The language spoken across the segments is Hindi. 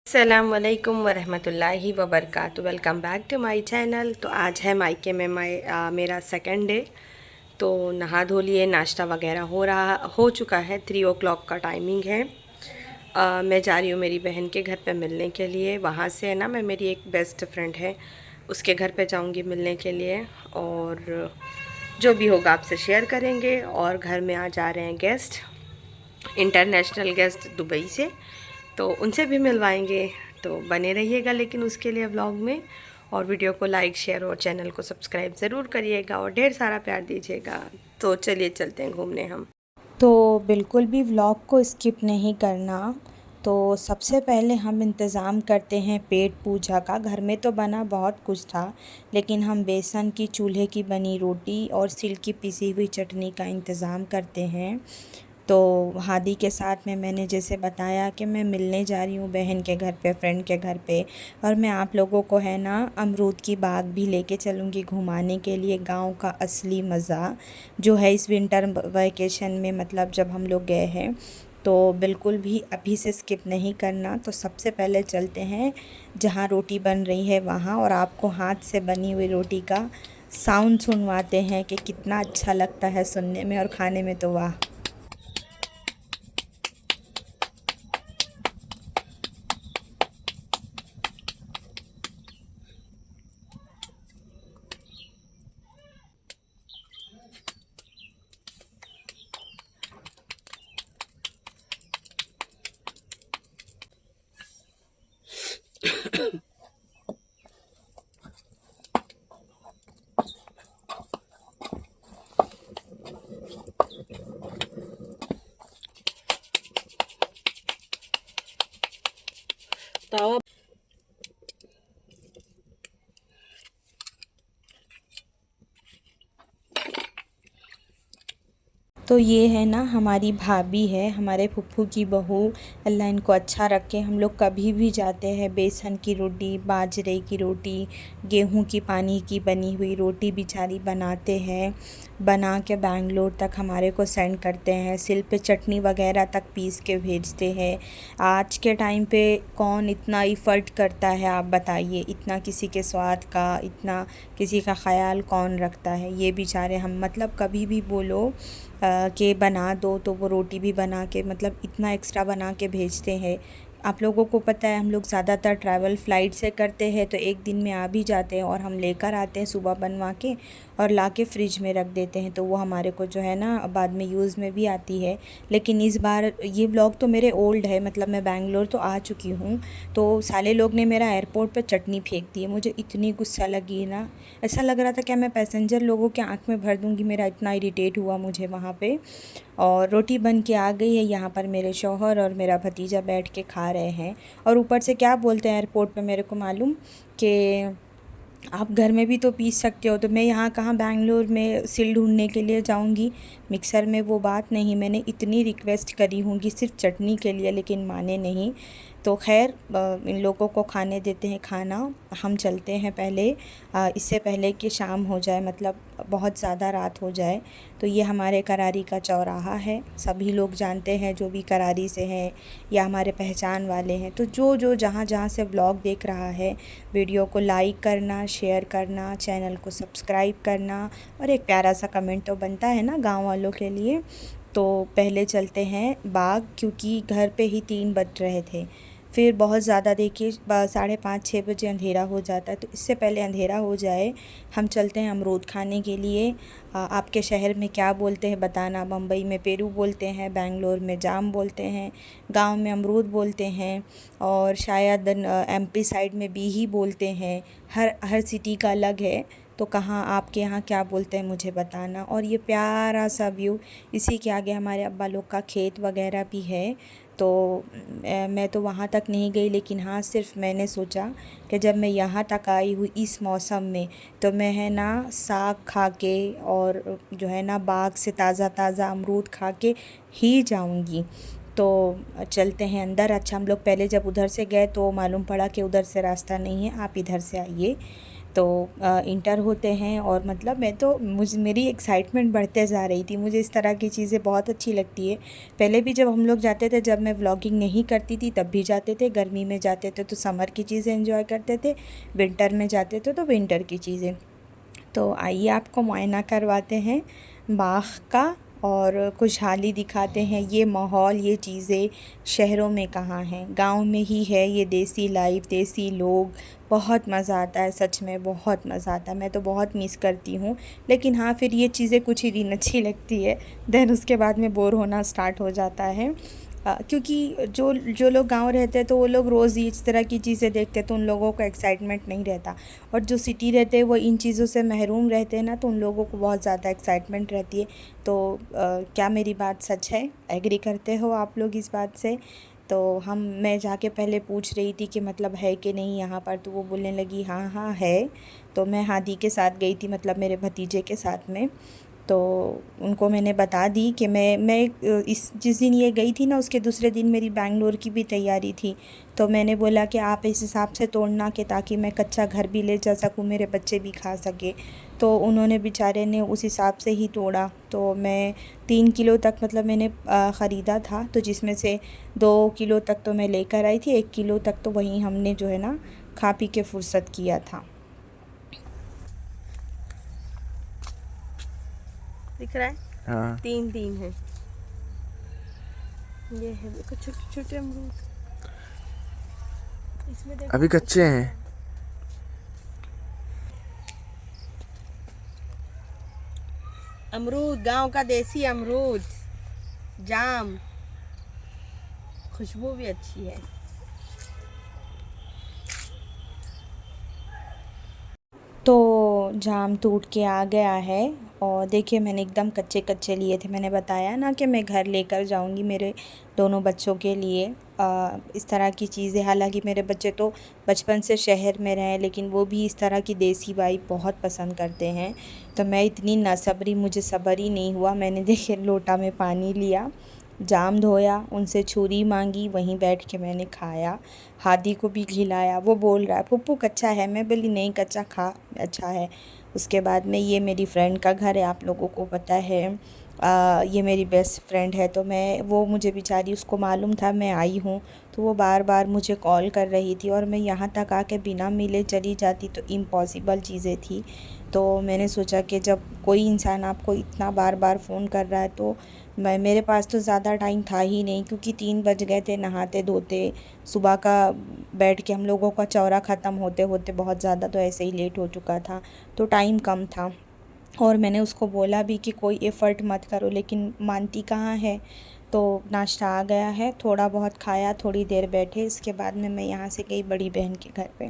अस्सलाम वालेकुम वरहमतुल्लाहि वबरकातुहू। Welcome back to my channel. तो आज है मायके में मेरा सेकंड डे। तो नहा धो लिए, नाश्ता वगैरह हो चुका है। 3 o'clock का टाइमिंग है। मैं जा रही हूँ मेरी बहन के घर पे मिलने के लिए। वहाँ से है ना, मैं मेरी एक बेस्ट फ्रेंड है उसके घर पे जाऊँगी मिलने के लिए, और जो भी होगा आपसे शेयर करेंगे। और घर में आ जा रहे हैं गेस्ट, इंटरनेशनल गेस्ट दुबई से, तो उनसे भी मिलवाएंगे। तो बने रहिएगा लेकिन उसके लिए व्लॉग में, और वीडियो को लाइक शेयर और चैनल को सब्सक्राइब ज़रूर करिएगा और ढेर सारा प्यार दीजिएगा। तो चलिए चलते हैं घूमने हम। तो बिल्कुल भी व्लॉग को स्किप नहीं करना। तो सबसे पहले हम इंतज़ाम करते हैं पेट पूजा का। घर में तो बना बहुत कुछ था, लेकिन हम बेसन की चूल्हे की बनी रोटी और सिल की पिसी हुई चटनी का इंतज़ाम करते हैं। तो हादी के साथ में मैंने जैसे बताया कि मैं मिलने जा रही हूँ बहन के घर पे, फ्रेंड के घर पे, और मैं आप लोगों को है ना अमरूद की बाग भी लेके चलूँगी घुमाने के लिए। गांव का असली मज़ा जो है इस विंटर वैकेशन में, मतलब जब हम लोग गए हैं, तो बिल्कुल भी अभी से स्किप नहीं करना। तो सबसे पहले चलते हैं जहाँ रोटी बन रही है वहाँ, और आपको हाथ से बनी हुई रोटी का साउंड सुनवाते हैं कि कितना अच्छा लगता है सुनने में और खाने में, तो वाह। तावा तो ये है ना हमारी भाभी है, हमारे फुफ्फू की बहू। अल्लाह इनको अच्छा रखे। हम लोग कभी भी जाते हैं बेसन की रोटी, बाजरे की रोटी, गेहूं की पानी की बनी हुई रोटी बेचारी बनाते हैं, बना के बेंगलोर तक हमारे को सेंड करते हैं। सिल पे चटनी वगैरह तक पीस के भेजते हैं। आज के टाइम पे कौन इतना इफ़र्ट करता है, आप बताइए। इतना किसी के स्वाद का, इतना किसी का ख्याल कौन रखता है। ये बेचारे हम मतलब कभी भी बोलो कि बना दो तो वो रोटी भी बना के, मतलब इतना एक्स्ट्रा बना के भेजते हैं। आप लोगों को पता है हम लोग ज़्यादातर ट्रैवल फ़्लाइट से करते हैं, तो एक दिन में आ भी जाते हैं, और हम लेकर आते हैं सुबह बनवा के और ला के फ्रिज में रख देते हैं। तो वो हमारे को जो है ना बाद में यूज़ में भी आती है। लेकिन इस बार ये व्लॉग तो मेरे ओल्ड है, मतलब मैं बैंगलोर तो आ चुकी हूँ। तो साले लोग ने मेरा एयरपोर्ट पर चटनी फेंक दी है। मुझे इतनी गुस्सा लगी ना, ऐसा लग रहा था क्या मैं पैसेंजर लोगों के आँख में भर दूँगी। मेरा इतना इरिटेट हुआ मुझे वहाँ पे। और रोटी बन के आ गई है। यहाँ पर मेरे शौहर और मेरा भतीजा बैठ के खा रहे हैं। और ऊपर से क्या बोलते हैं एयरपोर्ट पे मेरे को मालूम, कि आप घर में भी तो पीस सकते हो। तो मैं यहाँ कहाँ बैंगलोर में सिल ढूंढने के लिए जाऊँगी मिक्सर में, वो बात नहीं। मैंने इतनी रिक्वेस्ट करी हूँ कि सिर्फ चटनी के लिए, लेकिन माने नहीं। तो खैर इन लोगों को खाने देते हैं खाना। हम चलते हैं पहले, इससे पहले कि शाम हो जाए, मतलब बहुत ज़्यादा रात हो जाए। तो ये हमारे करारी का चौराहा है। सभी लोग जानते हैं जो भी करारी से हैं या हमारे पहचान वाले हैं। तो जो जो जहाँ जहाँ से ब्लॉग देख रहा है, वीडियो को लाइक करना, शेयर करना, चैनल को सब्सक्राइब करना, और एक प्यारा सा कमेंट तो बनता है ना गांव वालों के लिए। तो पहले चलते हैं बाग, क्योंकि घर पे ही 3 बज रहे थे। फिर बहुत ज़्यादा देखिए 5:30-6 बजे अंधेरा हो जाता है। तो इससे पहले अंधेरा हो जाए हम चलते हैं अमरूद खाने के लिए। आपके शहर में क्या बोलते हैं बताना। बम्बई में पेरू बोलते हैं, बेंगलोर में जाम बोलते हैं, गांव में अमरूद बोलते हैं, और शायद एमपी साइड में बीही बोलते हैं। हर सिटी का अलग है। तो कहाँ आपके यहाँ क्या बोलते हैं मुझे बताना। और ये प्यारा सा व्यू, इसी के आगे हमारे अब्बा लोग का खेत वगैरह भी है। तो मैं तो वहाँ तक नहीं गई, लेकिन हाँ सिर्फ मैंने सोचा कि जब मैं यहाँ तक आई हूँ इस मौसम में, तो मैं है ना साग खा के, और जो है ना बाग से ताज़ा ताज़ा अमरूद खा के ही जाऊँगी। तो चलते हैं अंदर। अच्छा, हम लोग पहले जब उधर से गए तो मालूम पड़ा कि उधर से रास्ता नहीं है, आप इधर से आइए। तो इंटर होते हैं और मतलब मेरी एक्साइटमेंट बढ़ते जा रही थी। मुझे इस तरह की चीज़ें बहुत अच्छी लगती है। पहले भी जब हम लोग जाते थे, जब मैं व्लॉगिंग नहीं करती थी तब भी जाते थे। गर्मी में जाते थे तो समर की चीज़ें एंजॉय करते थे, विंटर में जाते थे तो विंटर की चीज़ें। तो आइए आपको मुआयना करवाते हैं बाग़ का और खुशहाली दिखाते हैं। ये माहौल, ये चीज़ें शहरों में कहाँ हैं, गांव में ही है। ये देसी लाइफ, देसी लोग, बहुत मज़ा आता है, सच में बहुत मज़ा आता है। मैं तो बहुत मिस करती हूँ। लेकिन हाँ, फिर ये चीज़ें कुछ ही दिन अच्छी लगती है, देन उसके बाद में बोर होना स्टार्ट हो जाता है। क्योंकि जो जो लोग गांव रहते हैं तो वो लोग रोज़ इस तरह की चीज़ें देखते हैं तो उन लोगों को एक्साइटमेंट नहीं रहता। और जो सिटी रहते हैं वो इन चीज़ों से महरूम रहते हैं ना, तो उन लोगों को बहुत ज़्यादा एक्साइटमेंट रहती है। तो क्या मेरी बात सच है? एग्री करते हो आप लोग इस बात से? तो मैं जाके पहले पूछ रही थी कि मतलब है कि नहीं यहाँ पर, तो वो बोलने लगी हाँ हाँ है। तो मैं हादी के साथ गई थी, मतलब मेरे भतीजे के साथ में। तो उनको मैंने बता दी कि मैं इस जिस दिन ये गई थी ना, उसके दूसरे दिन मेरी बैंगलोर की भी तैयारी थी। तो मैंने बोला कि आप इस हिसाब से तोड़ना कि ताकि मैं कच्चा घर भी ले जा सकूँ, मेरे बच्चे भी खा सके। तो उन्होंने बेचारे ने उस हिसाब से ही तोड़ा। तो मैं 3 किलो तक मतलब मैंने ख़रीदा था, तो जिसमें से 2 किलो तक तो मैं लेकर आई थी, 1 किलो तक तो वहीं हमने जो है ना खा पी के फुर्सत किया था। दिख रहा है? हाँ, 3 है। ये है, देखो छोटे छोटे अमरूद। इसमें देखो अभी कच्चे हैं। अमरूद, गांव का देसी अमरूद, जाम, खुशबू भी अच्छी है। तो जाम टूट के आ गया है। और देखिए मैंने एकदम कच्चे कच्चे लिए थे। मैंने बताया ना कि मैं घर लेकर जाऊंगी मेरे दोनों बच्चों के लिए इस तरह की चीज़ें। हालांकि मेरे बच्चे तो बचपन से शहर में रहे, लेकिन वो भी इस तरह की देसी वाइब बहुत पसंद करते हैं। तो मैं इतनी नासब्री, मुझे सब्र ही नहीं हुआ। मैंने देखिए लोटा में पानी लिया, जाम धोया, उनसे छुरी मांगी, वहीं बैठ के मैंने खाया। हादी को भी खिलाया। वो बोल रहा है पप्पू कच्चा है, मैं बोली नहीं कच्चा खा, अच्छा है। उसके बाद में ये मेरी फ्रेंड का घर है, आप लोगों को पता है। ये मेरी बेस्ट फ्रेंड है। तो मैं वो मुझे बेचारी, उसको मालूम था मैं आई हूँ, तो वो बार बार मुझे कॉल कर रही थी और मैं यहाँ तक आके बिना मिले चली जाती तो इम्पॉसिबल चीज़ें थी। तो मैंने सोचा कि जब कोई इंसान आपको इतना बार बार फ़ोन कर रहा है तो मेरे पास तो ज़्यादा टाइम था ही नहीं, क्योंकि 3 बज गए थे नहाते धोते। सुबह का बैठ के हम लोगों का चौरा ख़त्म होते होते बहुत ज़्यादा तो ऐसे ही लेट हो चुका था, तो टाइम कम था। और मैंने उसको बोला भी कि कोई एफ़र्ट मत करो, लेकिन मानती कहाँ है। तो नाश्ता आ गया है, थोड़ा बहुत खाया, थोड़ी देर बैठे, इसके बाद में मैं यहाँ से गई बड़ी बहन के घर पे।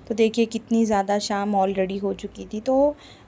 तो देखिए कितनी ज़्यादा शाम ऑलरेडी हो चुकी थी। तो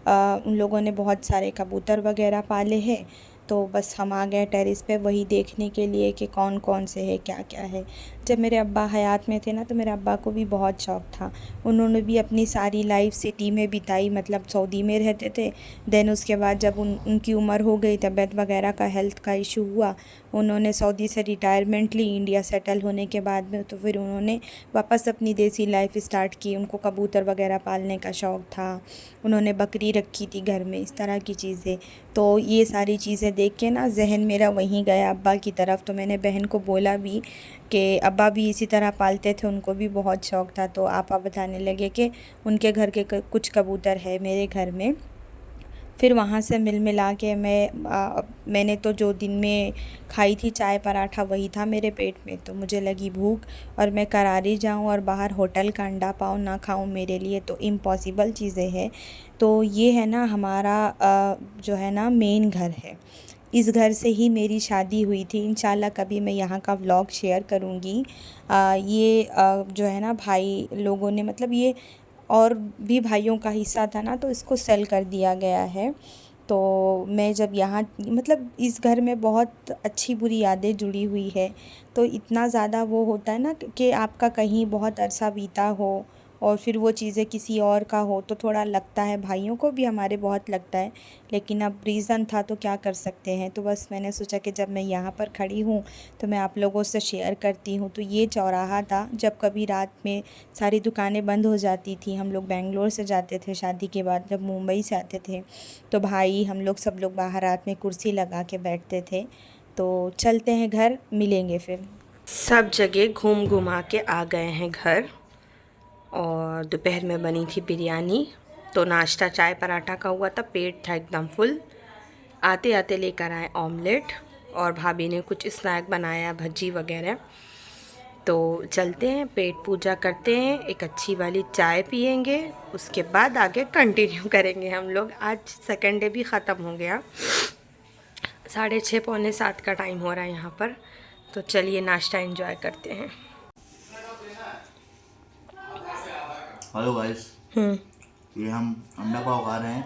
उन लोगों ने बहुत सारे कबूतर वगैरह पाले हैं। तो बस हम आ गए टेरेस पे वही देखने के लिए कि कौन कौन से है, क्या क्या है। जब मेरे अब्बा हयात में थे ना, तो मेरे अब्बा को भी बहुत शौक़ था। उन्होंने भी अपनी सारी लाइफ सिटी में बिताई, मतलब सऊदी में रहते थे। देन उसके बाद जब उनकी उम्र हो गई, तबीयत वगैरह का, हेल्थ का इशू हुआ, उन्होंने सऊदी से रिटायरमेंट ली। इंडिया सेटल होने के बाद में तो फिर उन्होंने वापस अपनी देसी लाइफ स्टार्ट की। उनको कबूतर वगैरह पालने का शौक़ था, उन्होंने बकरी रखी थी घर में, इस तरह की चीज़ें। तो ये सारी चीज़ें देख के ना जहन मेरा वहीं गया अब्बा की तरफ। तो मैंने बहन को बोला भी कि अब्बा भी इसी तरह पालते थे, उनको भी बहुत शौक़ था। तो आपा बताने लगे कि उनके घर के कुछ कबूतर है मेरे घर में। फिर वहाँ से मिल मिला के मैंने तो जो दिन में खाई थी चाय पराठा वही था मेरे पेट में। तो मुझे लगी भूख और मैं करारी जाऊँ और बाहर होटल का अंडा पाव ना खाऊँ, मेरे लिए तो इम्पॉसिबल चीज़ें हैं। तो ये है ना हमारा जो है ना मेन घर है। इस घर से ही मेरी शादी हुई थी। इंशाल्लाह कभी मैं यहाँ का व्लॉग शेयर करूँगी। ये जो है ना भाई लोगों ने, मतलब ये और भी भाइयों का हिस्सा था ना, तो इसको सेल कर दिया गया है। तो मैं जब यहाँ, मतलब इस घर में बहुत अच्छी बुरी यादें जुड़ी हुई है। तो इतना ज़्यादा वो होता है ना कि आपका कहीं बहुत अरसा बीता हो और फिर वो चीज़ें किसी और का हो तो थोड़ा लगता है, भाइयों को भी हमारे बहुत लगता है, लेकिन अब रीज़न था तो क्या कर सकते हैं। तो बस मैंने सोचा कि जब मैं यहाँ पर खड़ी हूँ तो मैं आप लोगों से शेयर करती हूँ। तो ये चौराहा था, जब कभी रात में सारी दुकानें बंद हो जाती थी, हम लोग बेंगलोर से जाते थे शादी के बाद, जब मुंबई से आते थे तो भाई हम लोग सब लोग बाहर रात में कुर्सी लगा के बैठते थे। तो चलते हैं घर, मिलेंगे फिर। सब जगह घूम घुमा के आ गए हैं घर, और दोपहर में बनी थी बिरयानी, तो नाश्ता चाय पराठा का हुआ था, पेट था एकदम फुल। आते आते लेकर आए ऑमलेट, और भाभी ने कुछ स्नैक बनाया, भजी वगैरह। तो चलते हैं, पेट पूजा करते हैं, एक अच्छी वाली चाय पियेंगे, उसके बाद आगे कंटिन्यू करेंगे हम लोग। आज सेकंड डे भी ख़त्म हो गया, 6:30 पौने 7 का टाइम हो रहा है यहाँ पर। तो चलिए नाश्ता एंजॉय करते हैं। हेलो गाइस, ये हम अंडा पाव खा रहे हैं,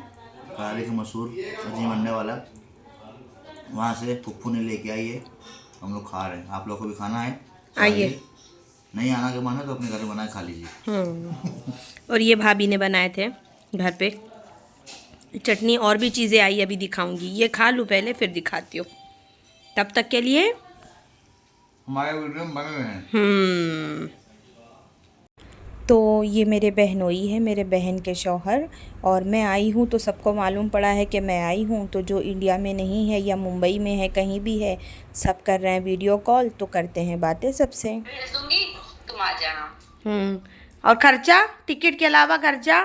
करारी के मशहूर अजीम अंडे वाला। वहाँ से फुप्पू ने लेके आई है, हम लोग खा रहे हैं। आप लोग को भी खाना है, आइए। नहीं आना के मन है तो अपने घर में बना के खा लीजिए। और ये भाभी ने बनाए थे घर पे, चटनी और भी चीज़ें आई, अभी दिखाऊंगी। ये खा लूँ पहले, फिर दिखाती हूँ। तब तक के लिए हमारे वीडियो में बने हुए हैं। तो ये मेरे बहनोई है, मेरे बहन के शौहर, और मैं आई हूँ तो सबको मालूम पड़ा है कि मैं आई हूँ। तो जो इंडिया में नहीं है या मुंबई में है, कहीं भी है, सब कर रहे हैं वीडियो कॉल, तो करते हैं बातें सबसे। भेज दूंगी, तुम आ जाना। और खर्चा, टिकट के अलावा खर्चा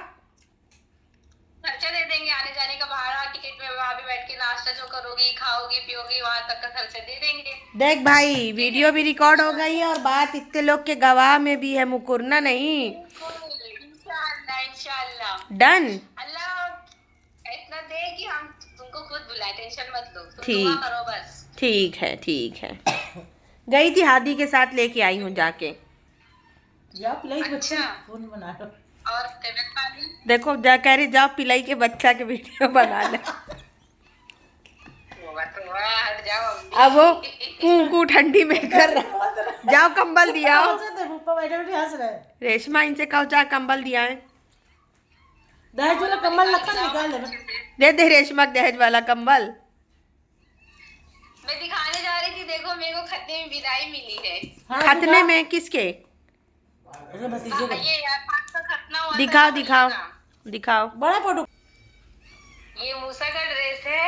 खर्चा दे देंगे, आने जाने का भाड़ा, टिकट में वहाँ भी बैठ के नाश्ता जो करोगी, खाओगी पियोगी, वहाँ तक का खर्चा दे देंगे। देख भाई, वीडियो भी रिकॉर्ड हो गई है और बात इतने लोग के गवाह में भी है, मुकुरना नहीं। इंशाल्लाह इंशाल्लाह डन। अल्लाह इतना दे कि हम तुमको खुद बुलाए, टेंशन मत लो, तुम ठीक। दुआ करो बस। ठीक है, ठीक है। गई थी हादी के साथ, लेके आई हूँ जाके। अच्छा, और तबियत पानी? देखो जा कह रही, जाओ पिलाई के बच्चा के वीडियो बना ले। हट जाओ अम्मी। अब वो कू ठंडी में कर रहा, जाओ कंबल दिया। रेशमा, इनसे कहो जा कंबल दिया है, कमल निकाल लेना। दे दे रेशमा दहेज वाला कंबल। मैं दिखाने जा रही थी, देखो मेरे को खतने में विदाई मिली है। खतने में किसके? ये यार पाँच का खतना हुआ था, दिखाओ ना दिखाओ मूसा। दिखाओ। बड़ा फोटो। ये मूसा का ड्रेस है।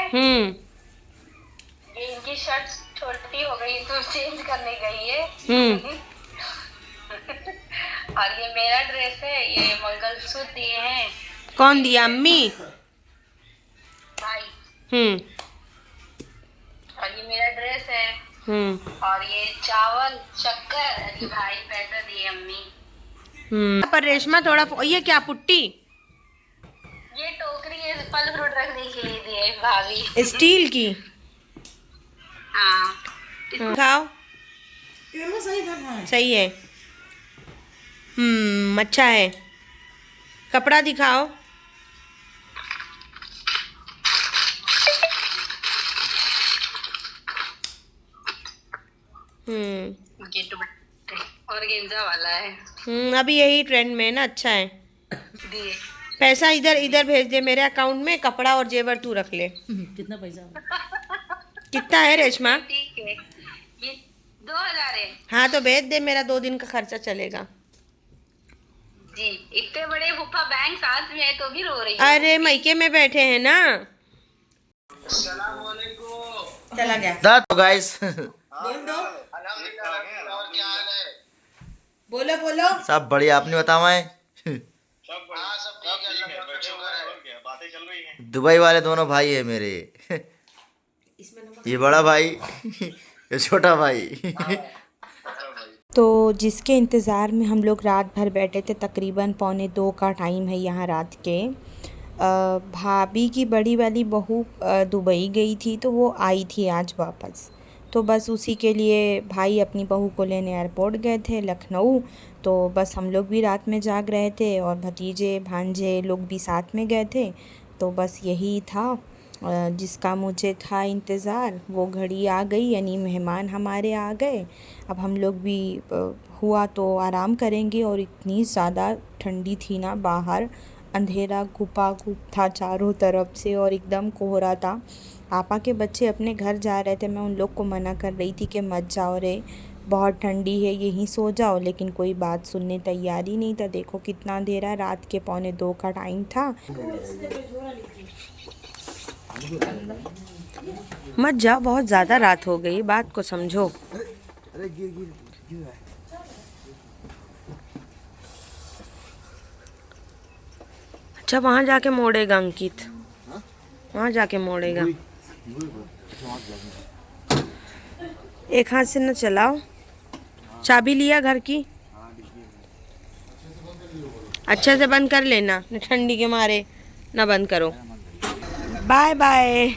ये इनकी शर्ट छोटी हो गई तो चेंज करने गई है। और ये मेरा ड्रेस है, ये मंगलसूत्र दिए हैं। कौन दिया? अम्मी। भाई। और ये मेरा ड्रेस है। और ये चावल शक्कर, अरे भाई पैसा दिए अम्मी। पर रेशमा थोड़ा ये क्या पुट्टी? ये टोकरी है, फल फ्रूट रखने के लिए दिए भाभी। स्टील की? हाँ। खाओ। सही था। सही है। अच्छा है। कपड़ा दिखाओ। ये और गेंजा वाला है। अभी यही ट्रेंड में है ना, अच्छा है। दिए। पैसा इधर इधर भेज दे मेरे अकाउंट में, कपड़ा और जेवर तू रख ले। कितना पैसा? कितना है रेशमा? ठीक है, ये 2000 है। हाँ तो भेज दे, मेरा 2 दिन का खर्चा चलेगा। जी, इतने बड़े फूफा बैंक साथ में है तो भी रो रही है। अरे मैके में बैठे हैं ना। चला गया। तो गाइस, बोलो बोलो। सब बढ़िया, आपने बतावा है। दुबई वाले दोनों भाई है मेरे। ये बड़ा भाई, ये छोटा भाई। तो जिसके इंतज़ार में हम लोग रात भर बैठे थे, तकरीबन 1:45 का टाइम है यहाँ रात के। भाभी की बड़ी वाली बहू दुबई गई थी, तो वो आई थी आज वापस। तो बस उसी के लिए भाई अपनी बहू को लेने एयरपोर्ट गए थे लखनऊ। तो बस हम लोग भी रात में जाग रहे थे और भतीजे भांजे लोग भी साथ में गए थे। तो बस यही था। जिसका मुझे था इंतज़ार वो घड़ी आ गई, यानी मेहमान हमारे आ गए। अब हम लोग भी हुआ तो आराम करेंगे। और इतनी ज़्यादा ठंडी थी ना, बाहर अंधेरा गुपागुप था चारों तरफ से और एकदम कोहरा था। आपा के बच्चे अपने घर जा रहे थे, मैं उन लोग को मना कर रही थी कि मत जाओ रे, बहुत ठंडी है, यहीं सो जाओ, लेकिन कोई बात सुनने तैयार ही नहीं था। देखो कितना अंधेरा, रात के 1:45 का टाइम था। मत जाओ, बहुत ज़्यादा रात हो गई, बात को समझो। अच्छा वहाँ जाके मोड़ेगा अंकित, वहाँ जाके मोड़ेगा। एक हाथ से न चलाओ। चाबी लिया घर की? अच्छे से बंद कर लेना, ठंडी के मारे ना बंद करो। बाय बाय,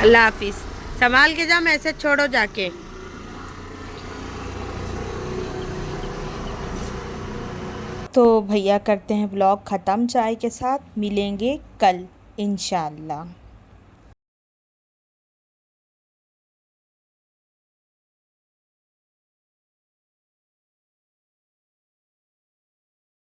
अल्लाह हाफिज। संभाल के जाओ, मैसेज छोड़ो जाके। तो भैया करते हैं ब्लॉग ख़त्म चाय के साथ। मिलेंगे कल इंशाल्लाह।